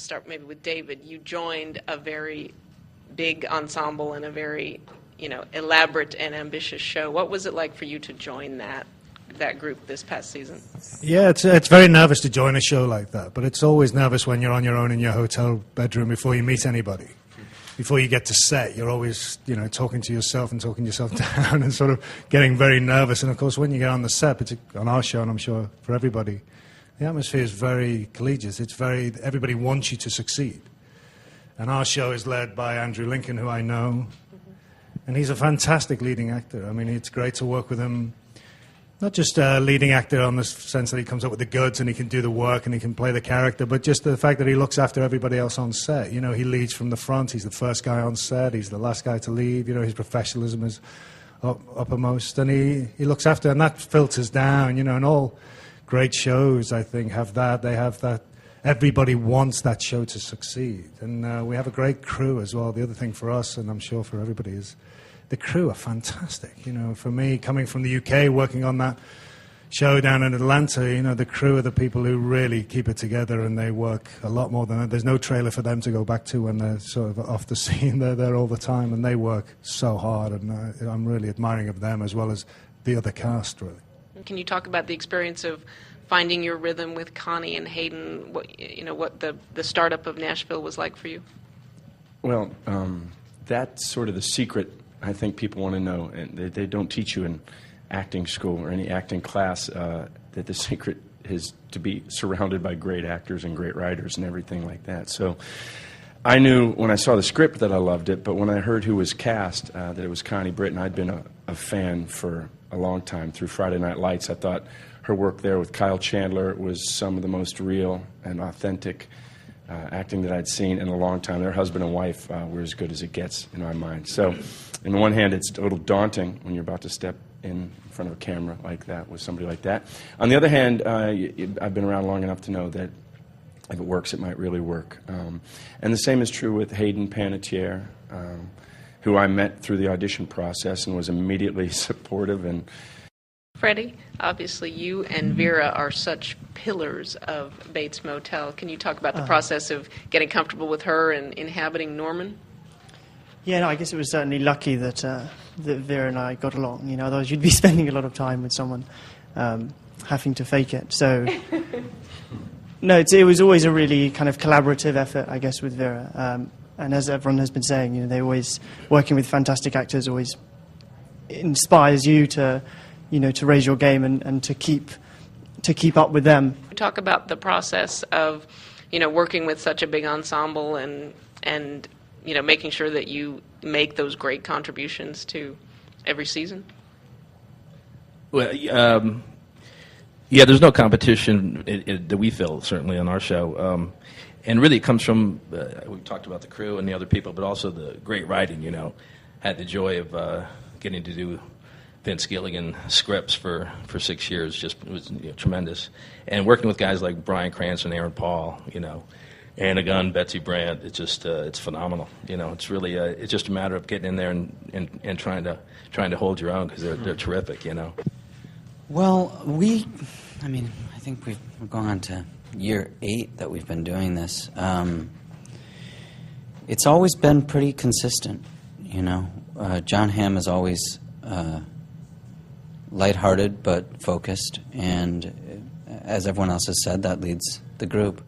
start maybe with David. You joined a very big ensemble and a very, elaborate and ambitious show. What was it like for you to join that group this past season? Yeah, it's very nervous to join a show like that, but it's always nervous when you're on your own in your hotel bedroom before you meet anybody. Before you get to set, you're always, talking to yourself and talking yourself down and sort of getting very nervous. And, of course, when you get on the set, on our show, and I'm sure for everybody, the atmosphere is very collegiate. Everybody wants you to succeed. And our show is led by Andrew Lincoln, who I know. And he's a fantastic leading actor. I mean, it's great to work with him. Not just a leading actor on the sense that he comes up with the goods and he can do the work and he can play the character, but just the fact that he looks after everybody else on set. He leads from the front. He's the first guy on set. He's the last guy to leave. His professionalism is uppermost. And he looks after, and that filters down, and all great shows, I think, have that. They have that. Everybody wants that show to succeed. And we have a great crew as well. The other thing for us, and I'm sure for everybody, is the crew are fantastic. For me, coming from the UK, working on that show down in Atlanta, the crew are the people who really keep it together, and they work a lot more than that. There's no trailer for them to go back to when they're sort of off the scene. They're there all the time, and they work so hard, and I'm really admiring of them as well as the other cast, really. Can you talk about the experience of finding your rhythm with Connie and Hayden? What the startup of Nashville was like for you? Well, that's sort of the secret. I think people want to know, and they don't teach you in acting school or any acting class, that the secret is to be surrounded by great actors and great writers and everything like that. So I knew when I saw the script that I loved it, but when I heard who was cast, that it was Connie Britton. I'd been a fan for a long time through Friday Night Lights. I thought her work there with Kyle Chandler was some of the most real and authentic acting that I'd seen in a long time. Their husband and wife were as good as it gets in my mind. So on the one hand, it's a little daunting when you're about to step in front of a camera like that with somebody like that. On the other hand, I've been around long enough to know that if it works, it might really work. And the same is true with Hayden Panettiere, who I met through the audition process and was immediately supportive. And Freddie, obviously you and Vera are such pillars of Bates Motel. Can you talk about the process of getting comfortable with her and inhabiting Norman? Yeah, no, I guess it was certainly lucky that Vera and I got along. Otherwise you'd be spending a lot of time with someone having to fake it. So, no, it was always a really kind of collaborative effort, I guess, with Vera. And as everyone has been saying, they always, working with fantastic actors always inspires you to raise your game and to keep up with them. Talk about the process of, working with such a big ensemble and making sure that you make those great contributions to every season. Well, yeah, there's no competition that we feel certainly on our show, and really it comes from we talked about the crew and the other people, but also the great writing. Had the joy of getting to do Vince Gilligan scripts for 6 years. It was tremendous, and working with guys like Bryan Cranston, Aaron Paul, Anna Gunn, Betsy Brandt. It's just it's phenomenal. It's really it's just a matter of getting in there and trying to hold your own because they're terrific. Well, I think we're going on to year 8 that we've been doing this. It's always been pretty consistent. John Hamm is always lighthearted but focused, and as everyone else has said, that leads the group.